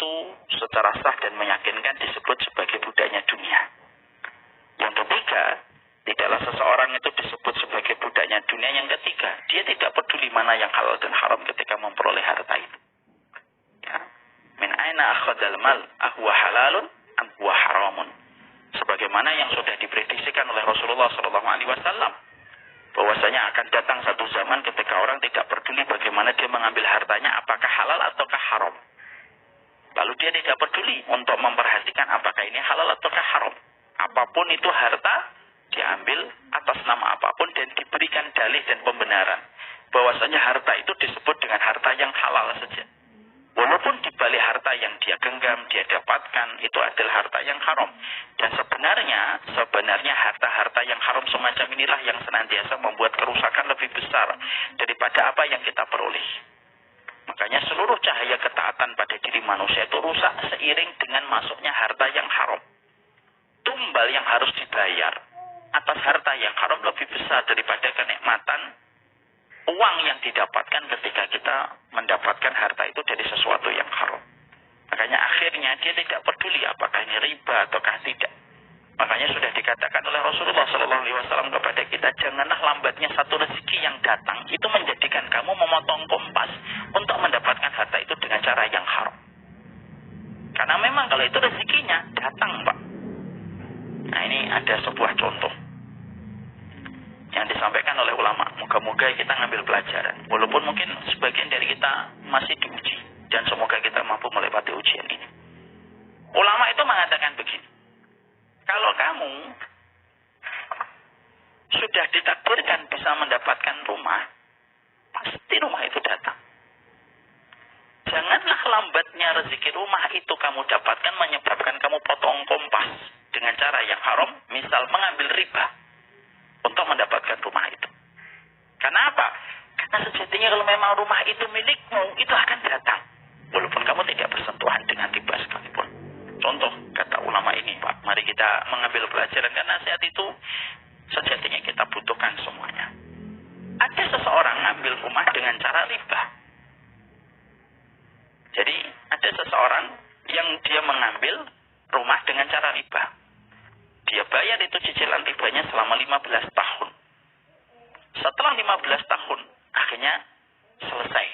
itu secara sah dan meyakinkan disebut sebagai budaknya dunia. Yang ketiga, tidaklah seseorang itu disebut sebagai budaknya dunia. Yang ketiga, dia tidak peduli mana yang halal dan haram ketika memperoleh harta itu. Ya. Min aina akhadal mal ahwa halalun am huwa haramun. Sebagaimana yang sudah diprediksikan oleh Rasulullah SAW, bahwasanya akan datang satu zaman ketika orang tidak peduli bagaimana dia mengambil hartanya, apakah halal ataukah haram. Lalu dia tidak peduli untuk memperhatikan apakah ini halal ataukah haram. Apapun itu harta, diambil atas nama apapun dan diberikan dalih dan pembenaran bahwasanya harta itu disebut dengan harta yang halal saja. Walaupun di balik harta yang dia genggam, dia dapatkan, itu adalah harta yang haram. Dan sebenarnya harta-harta yang haram semacam inilah yang senantiasa membuat kerusakan lebih besar daripada apa yang kita peroleh. Makanya seluruh cahaya ketaatan pada diri manusia itu rusak seiring dengan masuknya harta yang haram. Tumbal yang harus dibayar atas harta yang haram lebih besar daripada kenikmatan uang yang didapatkan ketika kita mendapatkan harta itu dari sesuatu yang haram. Makanya akhirnya dia tidak peduli apakah ini riba ataukah tidak. Makanya sudah dikatakan oleh Rasulullah SAW kepada kita, janganlah lambatnya satu rezeki yang datang itu menjadikan kamu memotong kompas untuk mendapatkan harta itu dengan cara yang haram. Karena memang kalau itu rezekinya datang, Pak. Nah, ini ada sebuah contoh yang disampaikan oleh ulama. Moga-moga kita ngambil pelajaran. Walaupun mungkin sebagian dari kita masih diuji. Dan semoga kita mampu melewati ujian ini. Ulama itu mengatakan begini. Kalau kamu sudah ditakdirkan bisa mendapatkan rumah, pasti rumah itu datang. Janganlah lambatnya rezeki rumah itu kamu dapatkan menyebabkan kamu potong kompas dengan cara yang haram. Misal mengambil riba untuk mendapatkan rumah itu. Karena apa? Karena sejatinya kalau memang rumah itu milikmu, itu akan datang. Walaupun kamu tidak bersentuhan dengan riba sekalipun. Contoh kata ulama ini, Pak. Mari kita mengambil pelajaran karena nasihat itu sejatinya kita butuhkan semuanya. Ada seseorang ngambil rumah dengan cara riba. Jadi ada seseorang yang dia mengambil rumah dengan cara riba. Dia bayar itu cicilan ribanya selama 15 tahun. Setelah 15 tahun, akhirnya selesai.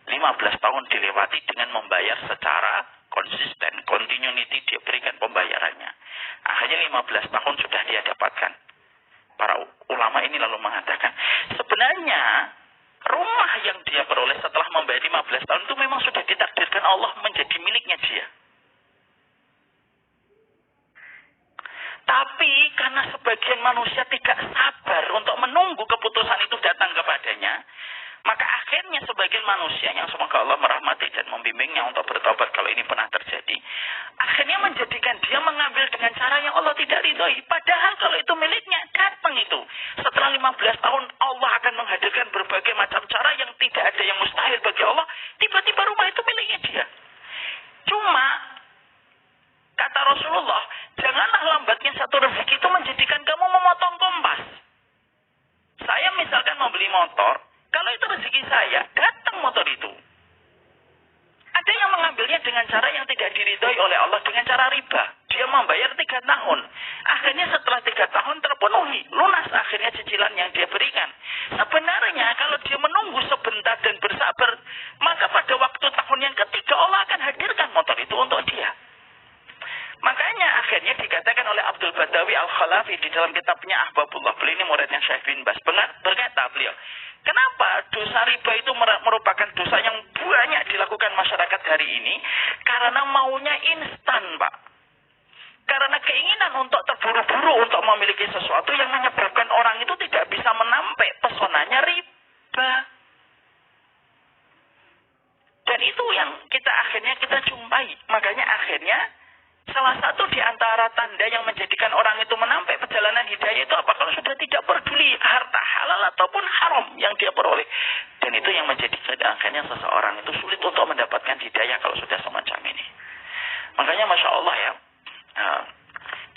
15 tahun dilewati dengan membayar secara konsisten. Continuity dia berikan pembayarannya. Akhirnya 15 tahun sudah dia dapatkan. Para ulama ini lalu mengatakan, sebenarnya rumah yang dia peroleh setelah membayar 15 tahun itu memang sudah ditakdirkan Allah menjadi miliknya dia. Tapi karena sebagian manusia tidak sabar untuk menunggu keputusan itu datang kepadanya, maka akhirnya sebagian manusia yang semoga Allah merahmati dan membimbingnya untuk bertobat kalau ini pernah terjadi, akhirnya menjadikan dia mengambil dengan cara yang Allah tidak ridhoi. Padahal kalau itu miliknya, datang itu. Setelah 15 tahun Allah akan menghadirkan berbagai macam cara yang tidak ada yang mustahil bagi Allah. Tiba-tiba rumah itu miliknya dia. Cuma kata Rasulullah, janganlah lambatnya satu rezeki itu menjadikan kamu memotong kompas. Saya misalkan mau beli motor, kalau itu rezeki saya, datang motor itu. Ada yang mengambilnya dengan cara yang tidak diridhoi oleh Allah, dengan cara riba. Dia membayar 3 tahun. Akhirnya setelah 3 tahun terpenuhi, lunas akhirnya cicilan yang dia berikan. Sebenarnya kalau dia menunggu sebentar dan bersabar, maka pada waktu tahun yang ketiga Allah akan hadirkan motor itu untuk dia. Makanya akhirnya dikatakan oleh Abdul Badawi Al-Khalafi di dalam kitabnya Ahbabullah. Beliau ini muridnya Syekh bin Bas. Berkata beliau, kenapa dosa riba itu merupakan dosa yang banyak dilakukan masyarakat hari ini? Karena maunya instan, Pak. Karena keinginan untuk terburu-buru untuk memiliki sesuatu yang menyebabkan orang itu tidak bisa menampik pesonanya riba. Dan itu yang akhirnya kita jumpai. Makanya akhirnya salah satu di antara tanda yang menjadikan orang itu menampik perjalanan hidayah itu apa? Kalau sudah tidak peduli harta halal ataupun haram yang dia peroleh. Dan itu yang menjadikan akhirnya seseorang itu sulit untuk mendapatkan hidayah kalau sudah semacam ini. Makanya Masya Allah ya,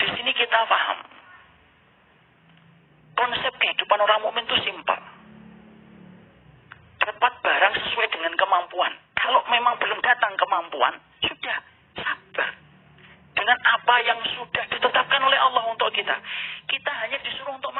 di sini kita paham konsep kehidupan orang mukmin itu simpel. Dapat barang sesuai dengan kemampuan. Kalau memang belum datang kemampuan, sudah apa yang sudah ditetapkan oleh Allah untuk kita. Kita hanya disuruh untuk